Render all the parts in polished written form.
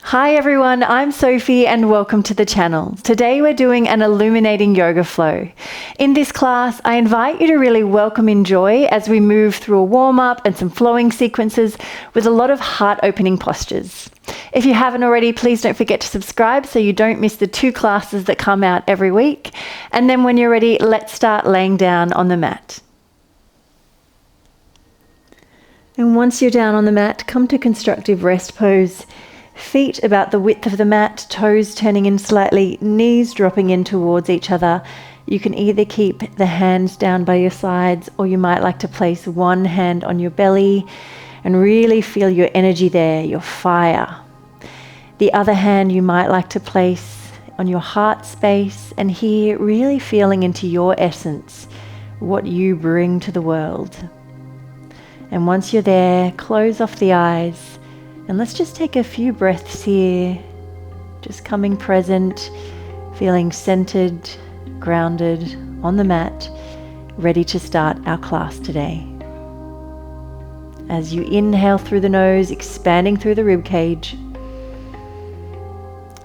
Hi everyone, I'm Sophie and welcome to the channel. Today we're doing an illuminating yoga flow. In this class, I invite you to really welcome in joy as we move through a warm-up and some flowing sequences with a lot of heart-opening postures. If you haven't already, please don't forget to subscribe so you don't miss the 2 classes that come out every week. And then when you're ready, let's start laying down on the mat. And once you're down on the mat, come to constructive rest pose. Feet about the width of the mat, toes turning in slightly, knees dropping in towards each other. You can either keep the hands down by your sides or you might like to place one hand on your belly and really feel your energy there, your fire. The other hand you might like to place on your heart space and here really feeling into your essence, what you bring to the world. And once you're there, close off the eyes. And let's just take a few breaths here, just coming present, feeling centered, grounded on the mat, ready to start our class today. As you inhale through the nose, expanding through the rib cage,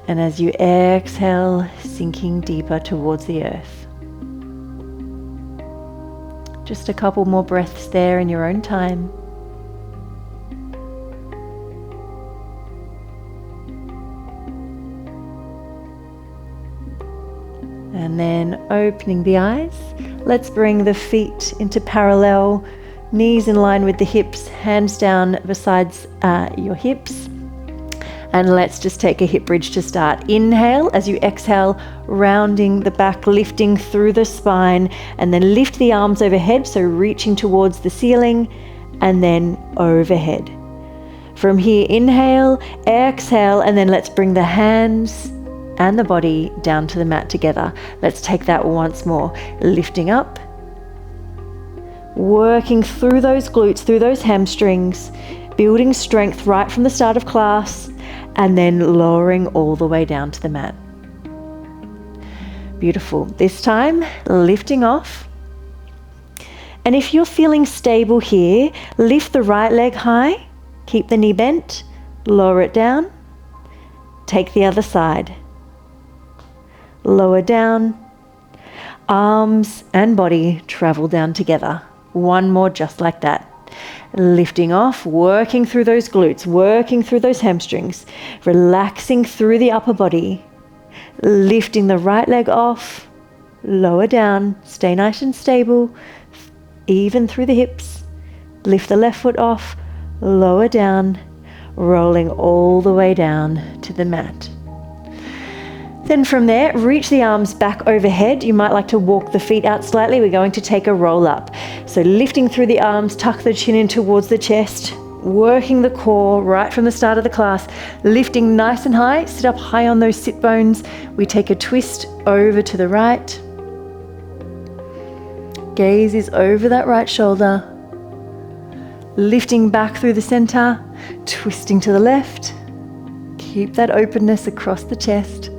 and as you exhale, sinking deeper towards the earth. Just a couple more breaths there in your own time. And then opening the eyes, let's bring the feet into parallel, knees in line with the hips, hands down besides your hips. And let's just take a hip bridge to start. Inhale as you exhale, rounding the back, lifting through the spine, and then lift the arms overhead, so reaching towards the ceiling, and then overhead. From here, inhale, exhale, and then let's bring the hands and the body down to the mat together. Let's take that once more. Lifting up, working through those glutes, through those hamstrings, building strength right from the start of class, and then lowering all the way down to the mat. Beautiful. This time, lifting off. And if you're feeling stable here, lift the right leg high, keep the knee bent, lower it down, take the other side. Lower down, arms and body travel down together. One more just like that. Lifting off, working through those glutes, working through those hamstrings, relaxing through the upper body, lifting the right leg off, lower down, stay nice and stable, even through the hips. Lift the left foot off, lower down, rolling all the way down to the mat. Then from there, reach the arms back overhead. You might like to walk the feet out slightly. We're going to take a roll up. So lifting through the arms, tuck the chin in towards the chest, working the core right from the start of the class, lifting nice and high, sit up high on those sit bones. We take a twist over to the right. Gaze is over that right shoulder. Lifting back through the center, twisting to the left. Keep that openness across the chest.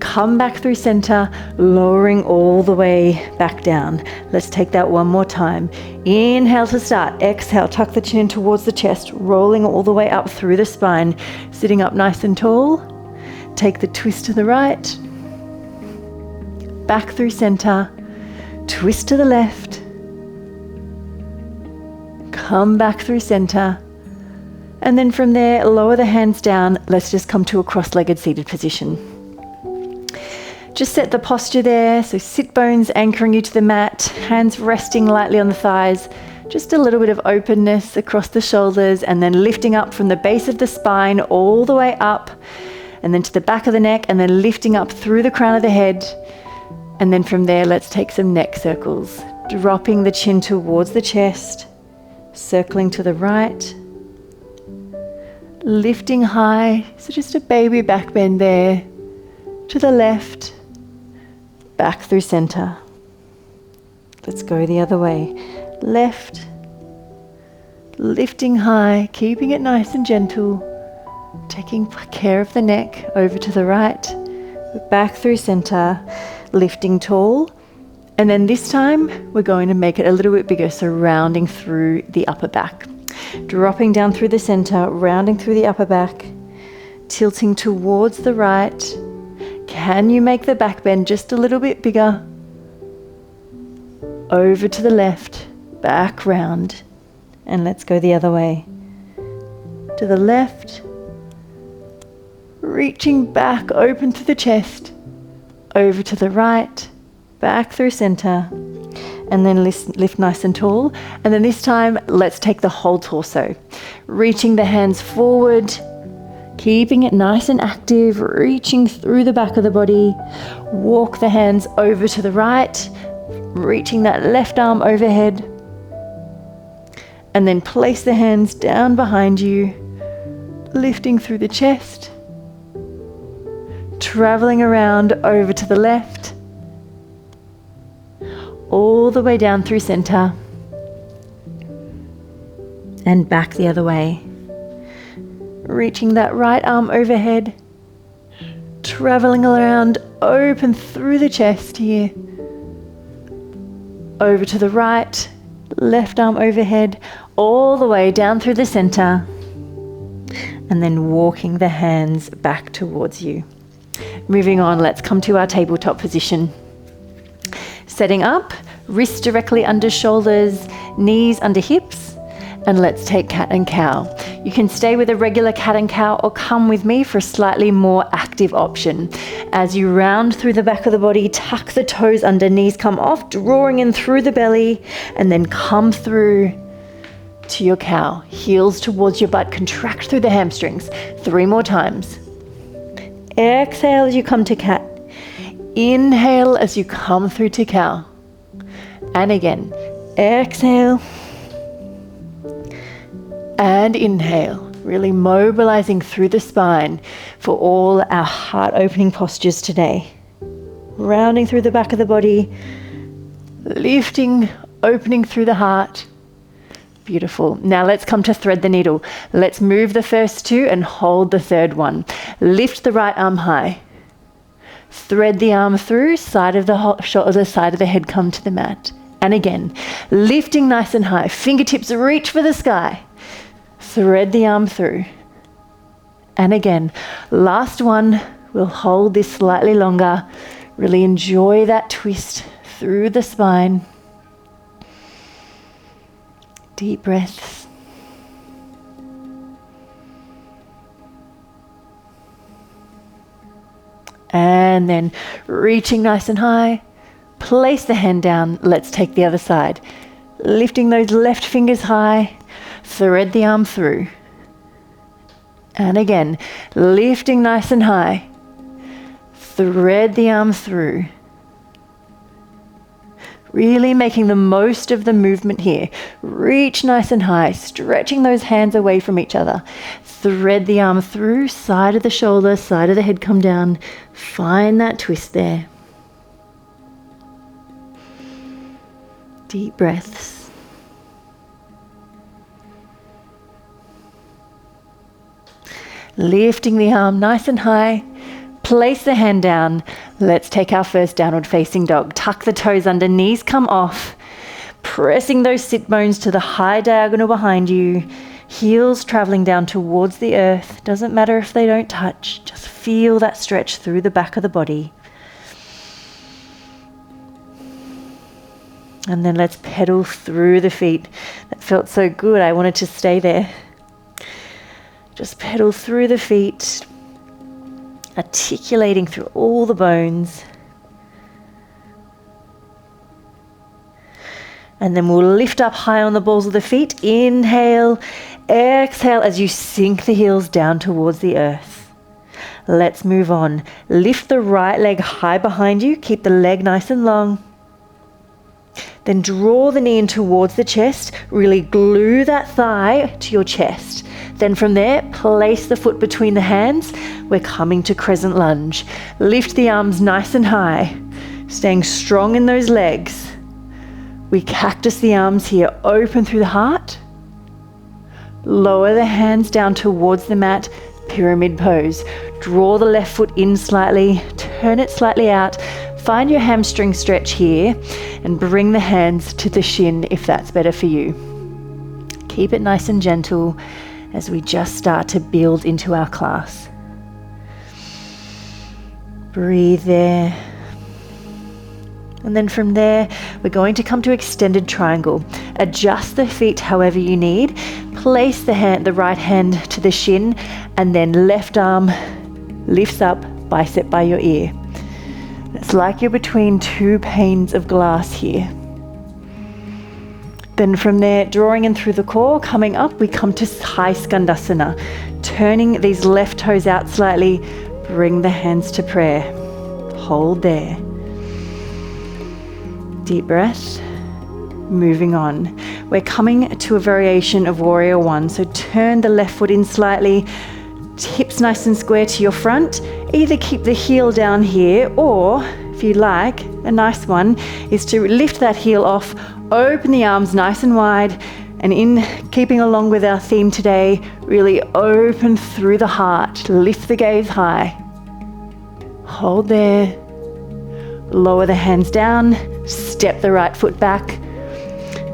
Come back through center, lowering all the way back down. Let's take that one more time. Inhale to start. Exhale, tuck the chin towards the chest, rolling all the way up through the spine. Sitting up nice and tall. Take the twist to the right. Back through center. Twist to the left. Come back through center. And then from there, lower the hands down. Let's just come to a cross-legged seated position. Just set the posture there, so sit bones anchoring you to the mat, hands resting lightly on the thighs, just a little bit of openness across the shoulders, and then lifting up from the base of the spine all the way up, and then to the back of the neck, and then lifting up through the crown of the head. And then from there, let's take some neck circles, dropping the chin towards the chest, circling to the right, lifting high, so just a baby back bend there, to the left, back through center. Let's go the other way. Left, lifting high, keeping it nice and gentle, taking care of the neck, over to the right, back through center, lifting tall. And then this time we're going to make it a little bit bigger, so rounding through the upper back. Dropping down through the center, rounding through the upper back, tilting towards the right. Can you make the back bend just a little bit bigger? Over to the left, back round, and let's go the other way. To the left, reaching back open through the chest, over to the right, back through center, and then lift nice and tall. And then this time, let's take the whole torso. Reaching the hands forward, keeping it nice and active, reaching through the back of the body. Walk the hands over to the right, reaching that left arm overhead. And then place the hands down behind you, lifting through the chest, traveling around over to the left, all the way down through center, and back the other way. Reaching that right arm overhead, traveling around, open through the chest here, over to the right, left arm overhead, all the way down through the center, and then walking the hands back towards you. Moving on, let's come to our tabletop position. Setting up, wrists directly under shoulders, knees under hips, and let's take cat and cow. You can stay with a regular cat and cow or come with me for a slightly more active option. As you round through the back of the body, tuck the toes under, knees come off, drawing in through the belly, and then come through to your cow. Heels towards your butt, contract through the hamstrings. 3 more times. Exhale as you come to cat. Inhale as you come through to cow. And again, exhale and inhale, really mobilizing through the spine for all our heart opening postures today. Rounding through the back of the body, lifting, opening through the heart. Beautiful. Now let's come to thread the needle. Let's move the first 2 and hold the third one. Lift the right arm high. Thread the arm through, side of the shoulder, side of the head, come to the mat. And again, lifting nice and high. Fingertips reach for the sky. Thread the arm through. And again, last one. We'll hold this slightly longer. Really enjoy that twist through the spine. Deep breaths. And then reaching nice and high, place the hand down. Let's take the other side. Lifting those left fingers high, thread the arm through. And again, lifting nice and high, thread the arm through. Really making the most of the movement here. Reach nice and high, stretching those hands away from each other. Thread the arm through, side of the shoulder, side of the head, come down. Find that twist there. Deep breaths. Lifting the arm nice and high. Place the hand down. Let's take our first downward facing dog. Tuck the toes under, knees come off. Pressing those sit bones to the high diagonal behind you. Heels traveling down towards the earth. Doesn't matter if they don't touch. Just feel that stretch through the back of the body. And then let's pedal through the feet. That felt so good. I wanted to stay there. Just pedal through the feet. Articulating through all the bones. And then we'll lift up high on the balls of the feet. Inhale, exhale as you sink the heels down towards the earth. Let's move on. Lift the right leg high behind you. Keep the leg nice and long. Then draw the knee in towards the chest. Really glue that thigh to your chest. Then from there, place the foot between the hands. We're coming to crescent lunge. Lift the arms nice and high, staying strong in those legs. We cactus the arms here, open through the heart. Lower the hands down towards the mat, pyramid pose. Draw the left foot in slightly, turn it slightly out. Find your hamstring stretch here and bring the hands to the shin if that's better for you. Keep it nice and gentle as we just start to build into our class. Breathe there. And then from there, we're going to come to extended triangle. Adjust the feet however you need. Place the right hand to the shin, and then left arm lifts up, bicep by your ear. It's like you're between two panes of glass here. Then from there, drawing in through the core, coming up, we come to high skandasana. Turning these left toes out slightly, bring the hands to prayer. Hold there. Deep breath. Moving on. We're coming to a variation of warrior one. So turn the left foot in slightly, hips nice and square to your front. Either keep the heel down here, or if you like, a nice one is to lift that heel off, open the arms nice and wide, and in keeping along with our theme today, really open through the heart. Lift the gaze high. Hold there. Lower the hands down. Step the right foot back.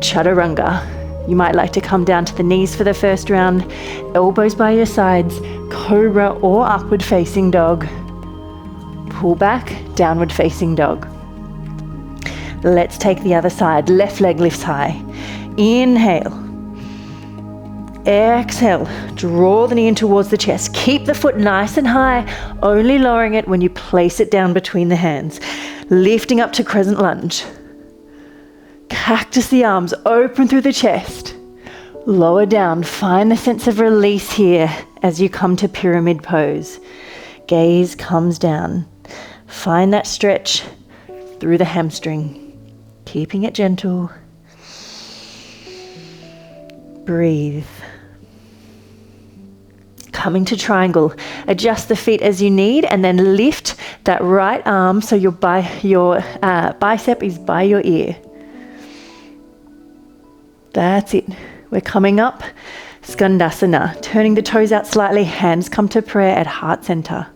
Chaturanga. You might like to come down to the knees for the first round. Elbows by your sides. Cobra or upward facing dog. Pull back, downward facing dog. Let's take the other side. Left leg lifts high. Inhale. Exhale. Draw the knee in towards the chest. Keep the foot nice and high, only lowering it when you place it down between the hands. Lifting up to crescent lunge. Cactus the arms, open through the chest. Lower down. Find the sense of release here as you come to pyramid pose. Gaze comes down. Find that stretch through the hamstring. Keeping it gentle. Breathe. Coming to triangle. Adjust the feet as you need, and then lift that right arm so your bicep is by your ear. That's it. We're coming up. Skandasana. Turning the toes out slightly. Hands come to prayer at heart center.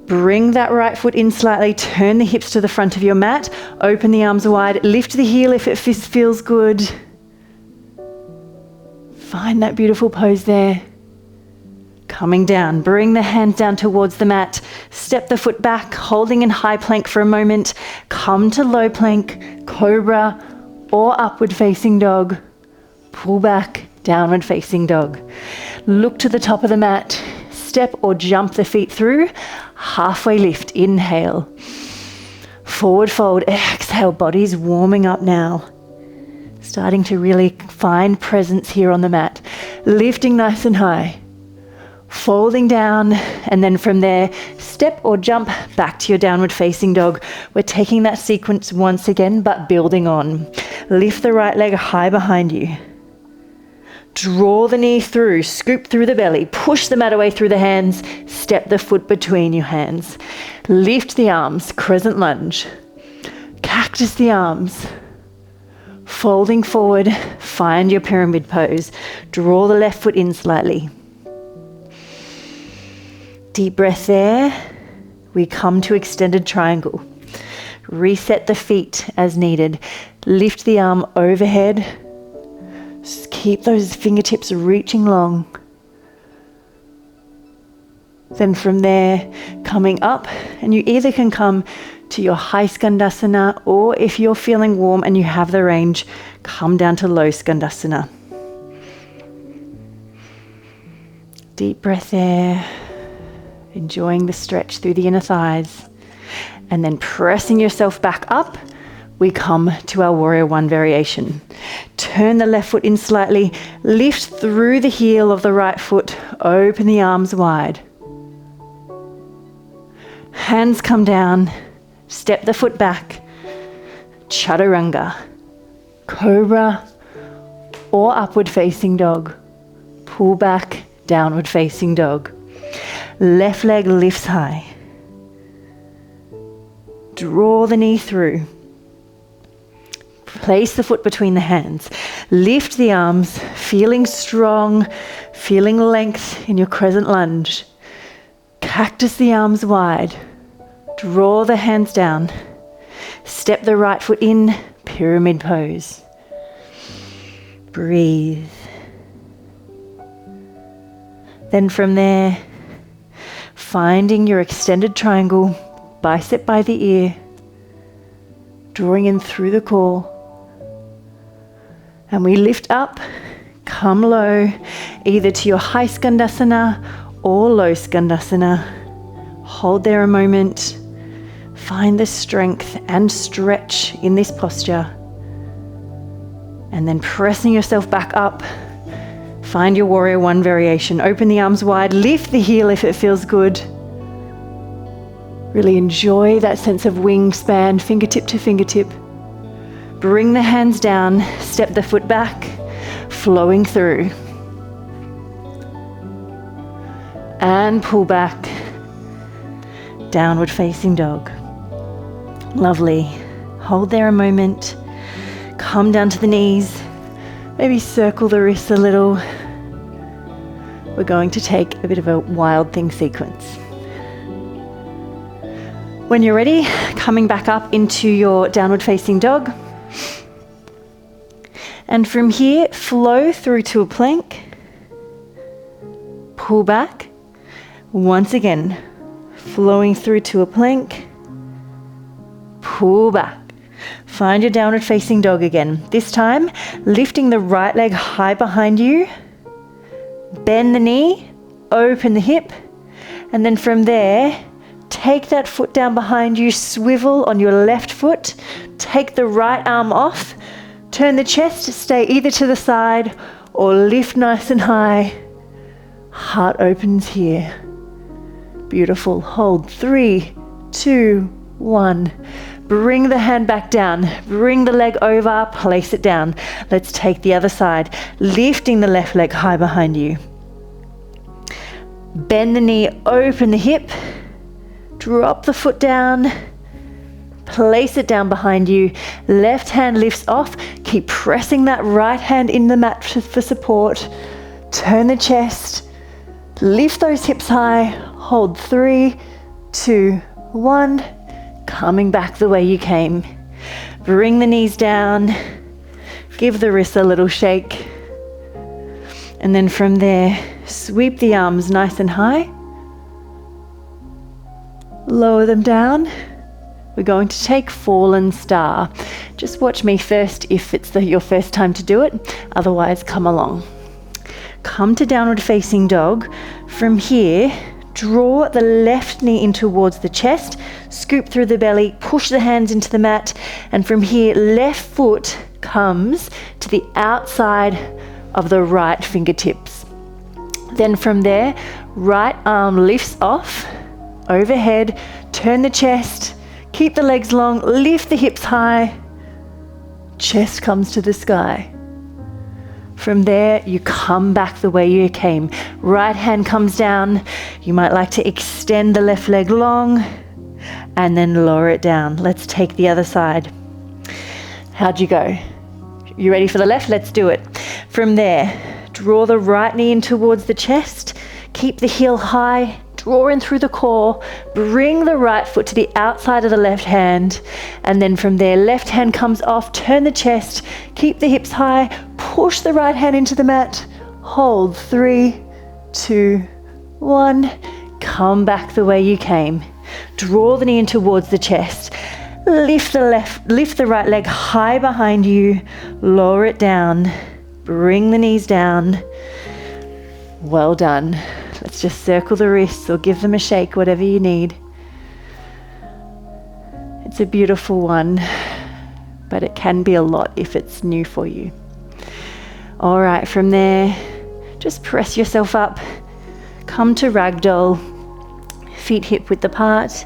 Bring that right foot in slightly. Turn the hips to the front of your mat. Open the arms wide. Lift the heel if it feels good. Find that beautiful pose there. Coming down. Bring the hands down towards the mat. Step the foot back, holding in high plank for a moment. Come to low plank, cobra, or upward facing dog. Pull back, downward facing dog. Look to the top of the mat. Step or jump the feet through. Halfway lift. Inhale. Forward fold. Exhale. Body's warming up now. Starting to really find presence here on the mat. Lifting nice and high. Folding down, and then from there, step or jump back to your downward facing dog. We're taking that sequence once again, but building on. Lift the right leg high behind you. Draw the knee through, scoop through the belly, push the mat away through the hands, step the foot between your hands. Lift the arms, crescent lunge. Cactus the arms. Folding forward, find your pyramid pose. Draw the left foot in slightly. Deep breath there. We come to extended triangle. Reset the feet as needed. Lift the arm overhead. Just keep those fingertips reaching long. Then from there, coming up, and you either can come to your high skandasana, or if you're feeling warm and you have the range, come down to low skandasana. Deep breath there, enjoying the stretch through the inner thighs. And then pressing yourself back up, we come to our warrior one variation. Turn the left foot in slightly, lift through the heel of the right foot, open the arms wide. Hands come down, step the foot back, chaturanga, cobra or upward facing dog, pull back, downward facing dog. Left leg lifts high. Draw the knee through. Place the foot between the hands. Lift the arms, feeling strong, feeling length in your crescent lunge. Cactus the arms wide. Draw the hands down. Step the right foot in, pyramid pose. Breathe. Then from there, finding your extended triangle, bicep by the ear, drawing in through the core. And we lift up, come low, either to your high skandasana or low skandasana. Hold there a moment. Find the strength and stretch in this posture. And then pressing yourself back up, find your warrior one variation. Open the arms wide, lift the heel if it feels good. Really enjoy that sense of wingspan, fingertip to fingertip. Bring the hands down, step the foot back, flowing through. And pull back, downward facing dog. Lovely. Hold there a moment. Come down to the knees. Maybe circle the wrists a little. We're going to take a bit of a wild thing sequence. When you're ready, coming back up into your downward facing dog. And from here, flow through to a plank. Pull back. Once again, flowing through to a plank. Pull back. Find your downward facing dog again. This time, lifting the right leg high behind you. Bend the knee, open the hip. And then from there, take that foot down behind you, swivel on your left foot. Take the right arm off. Turn the chest, stay either to the side or lift nice and high. Heart opens here. Beautiful. Hold. 3, 2, 1. Bring the hand back down. Bring the leg over. Place it down. Let's take the other side. Lifting the left leg high behind you. Bend the knee, open the hip. Drop the foot down. Place it down behind you. Left hand lifts off. Keep pressing that right hand in the mat for support. Turn the chest. Lift those hips high. Hold. 3, 2, 1. Coming back the way you came. Bring the knees down. Give the wrists a little shake. And then from there, sweep the arms nice and high. Lower them down. We're going to take fallen star. Just watch me first if it's your first time to do it. Otherwise, come along. Come to downward facing dog. From here, draw the left knee in towards the chest. Scoop through the belly. Push the hands into the mat. And from here, left foot comes to the outside of the right fingertips. Then from there, right arm lifts off. Overhead. Turn the chest. Keep the legs long, lift the hips high, chest comes to the sky. From there, you come back the way you came. Right hand comes down. You might like to extend the left leg long and then lower it down. Let's take the other side. How'd you go? You ready for the left? Let's do it. From there, draw the right knee in towards the chest. Keep the heel high. Draw in through the core, bring the right foot to the outside of the left hand, and then from there, left hand comes off, turn the chest, keep the hips high, push the right hand into the mat, hold. 3, 2, 1, come back the way you came. Draw the knee in towards the chest, lift the right leg high behind you, lower it down, bring the knees down. Well done. Let's just circle the wrists or give them a shake, whatever you need. It's a beautiful one, but it can be a lot if it's new for you. All right, from there, just press yourself up. Come to ragdoll, feet hip width apart.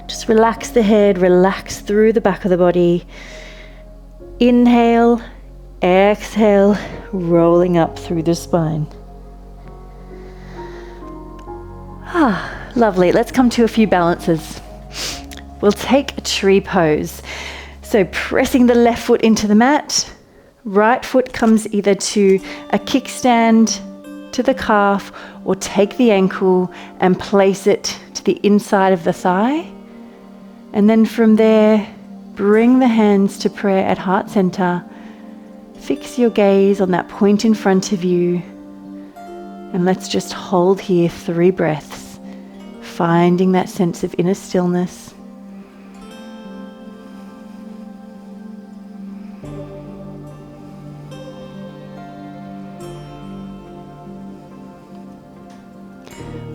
Just relax the head, relax through the back of the body. Inhale, exhale, rolling up through the spine. Lovely. Let's come to a few balances. We'll take a tree pose. So pressing the left foot into the mat, right foot comes either to a kickstand, to the calf, or take the ankle and place it to the inside of the thigh. And then from there, bring the hands to prayer at heart center. Fix your gaze on that point in front of you. And let's just hold here 3 breaths, finding that sense of inner stillness.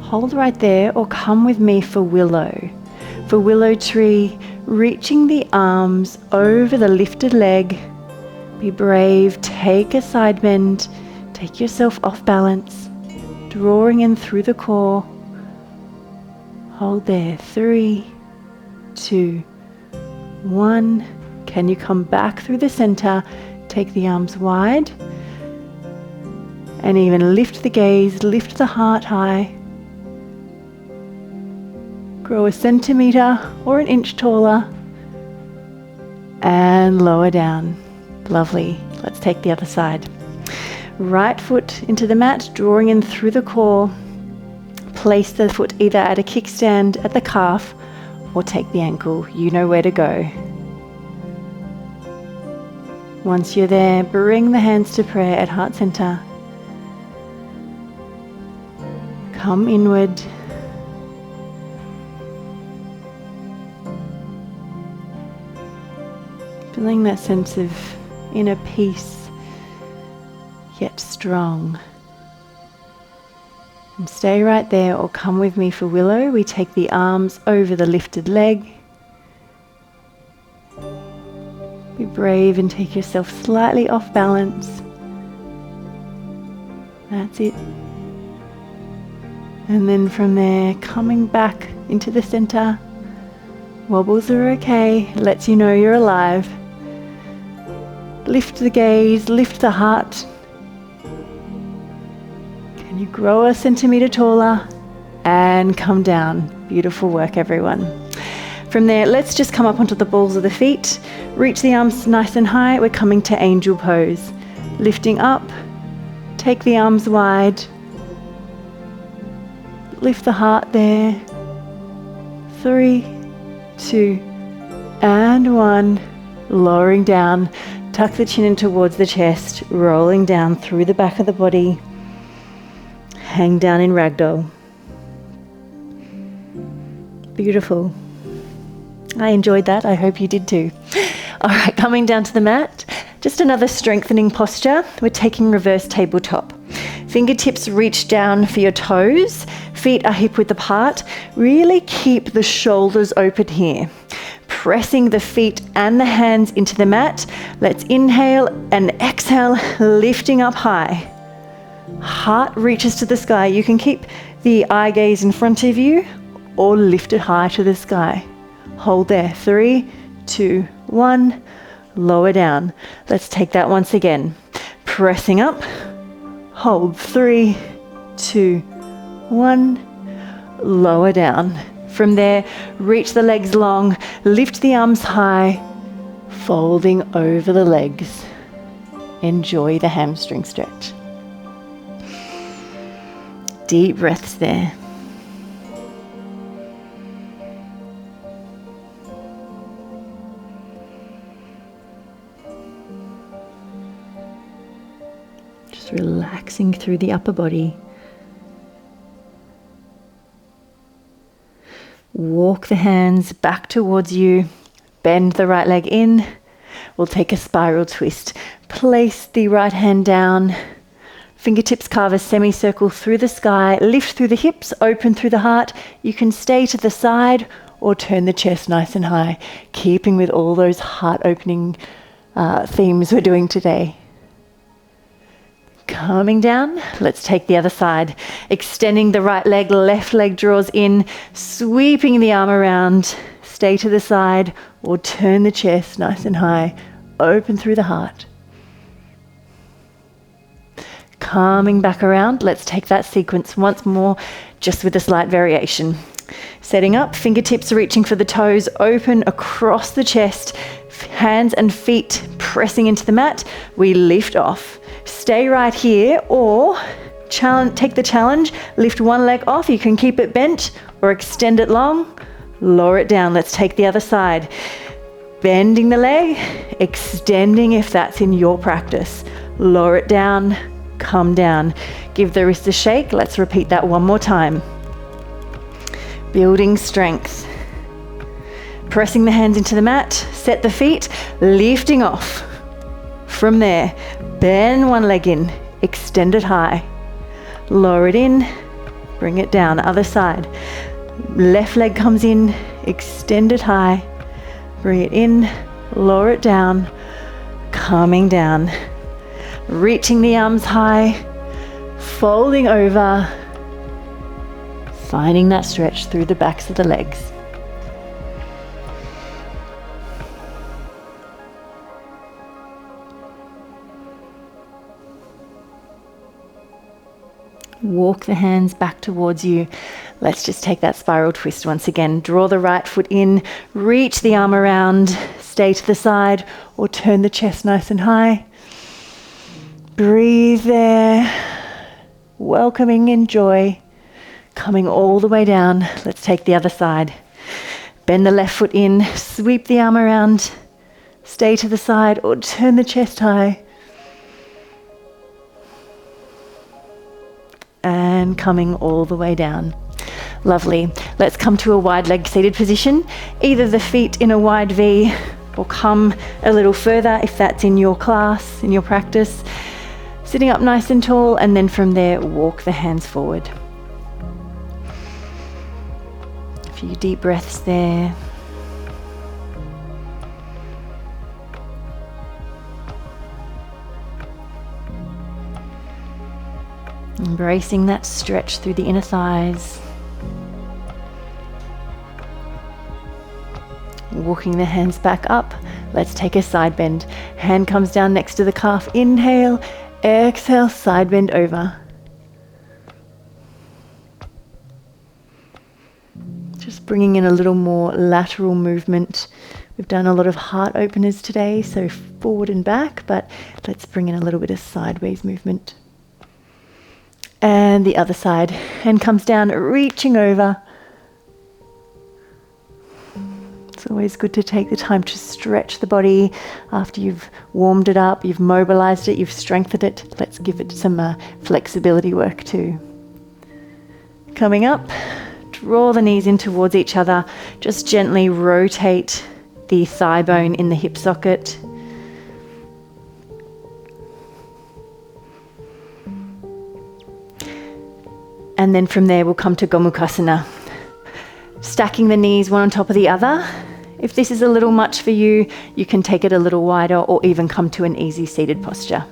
Hold right there or come with me for willow. For willow tree, reaching the arms over the lifted leg. Be brave, take a side bend, take yourself off balance, drawing in through the core. Hold there, 3, 2, 1. Can you come back through the center? Take the arms wide and even lift the gaze, lift the heart high. Grow a centimeter or an inch taller and lower down. Lovely. Let's take the other side. Right foot into the mat, drawing in through the core. Place the foot either at a kickstand at the calf or take the ankle. You know where to go. Once you're there, bring the hands to prayer at heart center. Come inward. Feeling that sense of inner peace, yet strong. And stay right there or come with me for willow. We take the arms over the lifted leg. Be brave and take yourself slightly off balance. That's it. And then from there, coming back into the center. Wobbles are okay, lets you know you're alive. Lift the gaze, lift the heart. Can you grow a centimeter taller and come down? Beautiful work, everyone. From there, let's just come up onto the balls of the feet. Reach the arms nice and high. We're coming to angel pose. Lifting up, take the arms wide. Lift the heart there. 3, 2, and 1. Lowering down. Tuck the chin in towards the chest, rolling down through the back of the body. Hang down in ragdoll. Beautiful. I enjoyed that. I hope you did too. All right, coming down to the mat. Just another strengthening posture. We're taking reverse tabletop. Fingertips reach down for your toes. Feet are hip width apart. Really keep the shoulders open here. Pressing the feet and the hands into the mat. Let's inhale and exhale, lifting up high. Heart reaches to the sky. You can keep the eye gaze in front of you or lift it high to the sky. Hold there. 3, 2, 1. Lower down. Let's take that once again. Pressing up. Hold. 3, 2, 1. Lower down. From there, reach the legs long, lift the arms high, folding over the legs. Enjoy the hamstring stretch. Deep breaths there. Just relaxing through the upper body. Walk the hands back towards you. Bend the right leg in. We'll take a spiral twist. Place the right hand down. Fingertips carve a semicircle through the sky. Lift through the hips, open through the heart. You can stay to the side or turn the chest nice and high, keeping with all those heart-opening themes we're doing today. Coming down, let's take the other side. Extending the right leg, left leg draws in, sweeping the arm around. Stay to the side or turn the chest nice and high, open through the heart. Coming back around, let's take that sequence once more, just with a slight variation. Setting up, fingertips reaching for the toes, open across the chest, hands and feet pressing into the mat. We lift off. Stay right here or take the challenge. Lift one leg off. You can keep it bent or extend it long. Lower it down. Let's take the other side. Bending the leg, extending if that's in your practice. Lower it down, come down. Give the wrist a shake. Let's repeat that one more time. Building strength. Pressing the hands into the mat, set the feet, lifting off. From there, bend one leg in, extend it high. Lower it in, bring it down, other side. Left leg comes in, extend it high. Bring it in, lower it down, coming down. Reaching the arms high, folding over, finding that stretch through the backs of the legs. Walk the hands back towards you. Let's just take that spiral twist once again. Draw the right foot in, reach the arm around, stay to the side, or turn the chest nice and high. Breathe there, welcoming in joy, coming all the way down. Let's take the other side. Bend the left foot in, sweep the arm around, stay to the side, or turn the chest high. And coming all the way down. Lovely. Let's come to a wide leg seated position. Either the feet in a wide V or come a little further if that's in your class, in your practice. Sitting up nice and tall, and then from there, walk the hands forward. A few deep breaths there. Embracing that stretch through the inner thighs. Walking the hands back up. Let's take a side bend. Hand comes down next to the calf. Inhale, exhale, side bend over. Just bringing in a little more lateral movement. We've done a lot of heart openers today, so forward and back, but let's bring in a little bit of sideways movement. And the other side. Hand comes down, reaching over. It's always good to take the time to stretch the body after you've warmed it up, you've mobilized it, you've strengthened it. Let's give it some flexibility work too. Coming up, draw the knees in towards each other. Just gently rotate the thigh bone in the hip socket. And then from there, we'll come to Gomukhasana. Stacking the knees one on top of the other. If this is a little much for you, you can take it a little wider or even come to an easy seated posture.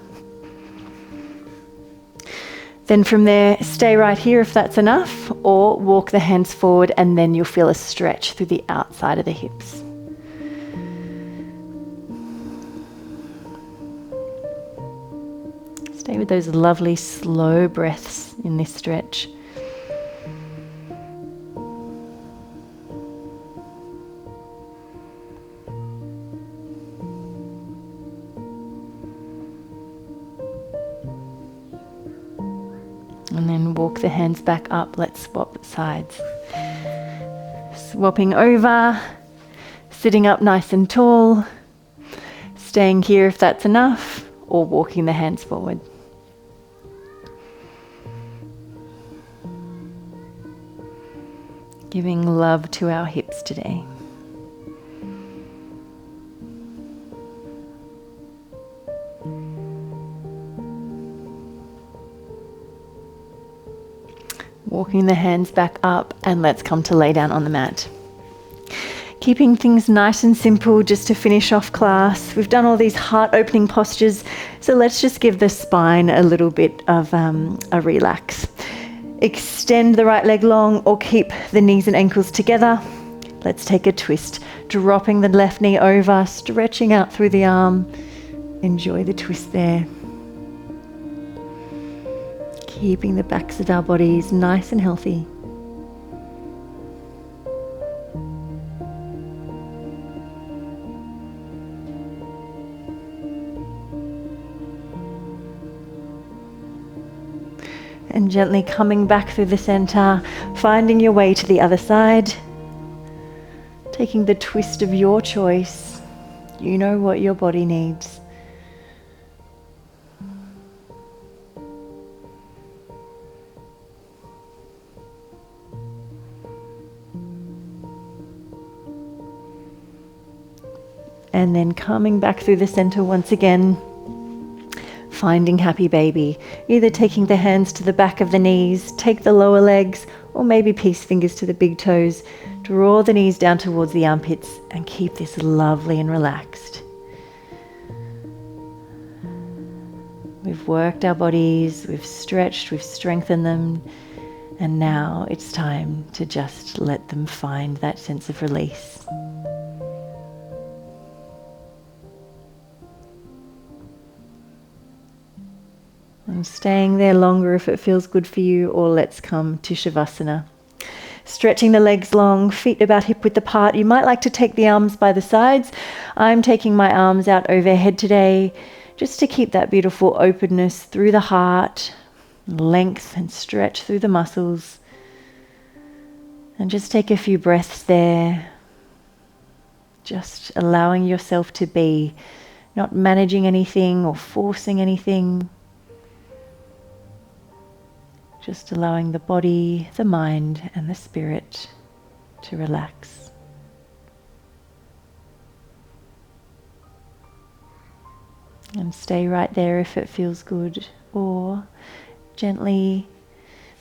Then from there, stay right here if that's enough, or walk the hands forward and then you'll feel a stretch through the outside of the hips. Stay with those lovely slow breaths in this stretch. And then walk the hands back up. Let's swap sides. Swapping over, sitting up nice and tall, staying here if that's enough, or walking the hands forward. Giving love to our hips today. Walking the hands back up, and let's come to lay down on the mat. Keeping things nice and simple just to finish off class. We've done all these heart opening postures, so let's just give the spine a little bit of a relax. Extend the right leg long or keep the knees and ankles together. Let's take a twist, dropping the left knee over, stretching out through the arm. Enjoy the twist there. Keeping the backs of our bodies nice and healthy. And gently coming back through the center, finding your way to the other side, taking the twist of your choice. You know what your body needs. And then coming back through the center once again, finding happy baby. Either taking the hands to the back of the knees, take the lower legs, or maybe peace fingers to the big toes. Draw the knees down towards the armpits and keep this lovely and relaxed. We've worked our bodies, we've stretched, we've strengthened them, and now it's time to just let them find that sense of release. And staying there longer if it feels good for you, or let's come to shavasana. Stretching the legs long, feet about hip width apart. You might like to take the arms by the sides. I'm taking my arms out overhead today, just to keep that beautiful openness through the heart, length and stretch through the muscles. And just take a few breaths there, just allowing yourself to be, not managing anything or forcing anything. Just allowing the body, the mind, and the spirit to relax. And stay right there if it feels good, or gently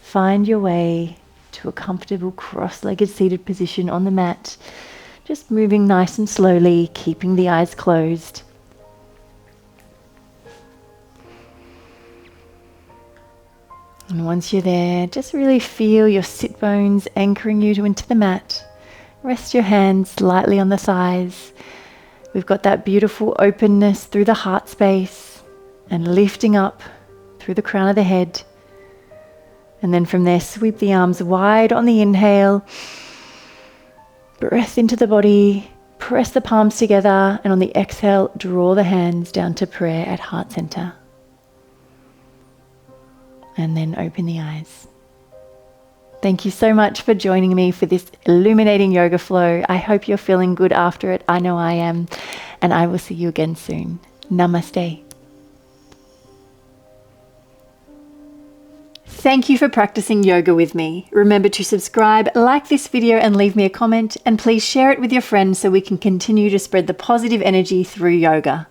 find your way to a comfortable cross-legged seated position on the mat. Just moving nice and slowly, keeping the eyes closed. And once you're there, just really feel your sit bones anchoring you into the mat. Rest your hands lightly on the thighs. We've got that beautiful openness through the heart space and lifting up through the crown of the head. And then from there, sweep the arms wide on the inhale. Breath into the body. Press the palms together. And on the exhale, draw the hands down to prayer at heart center. And then open the eyes. Thank you so much for joining me for this illuminating yoga flow. I hope you're feeling good after it. I know I am. And I will see you again soon. Namaste. Thank you for practicing yoga with me. Remember to subscribe, like this video, and leave me a comment. And please share it with your friends so we can continue to spread the positive energy through yoga.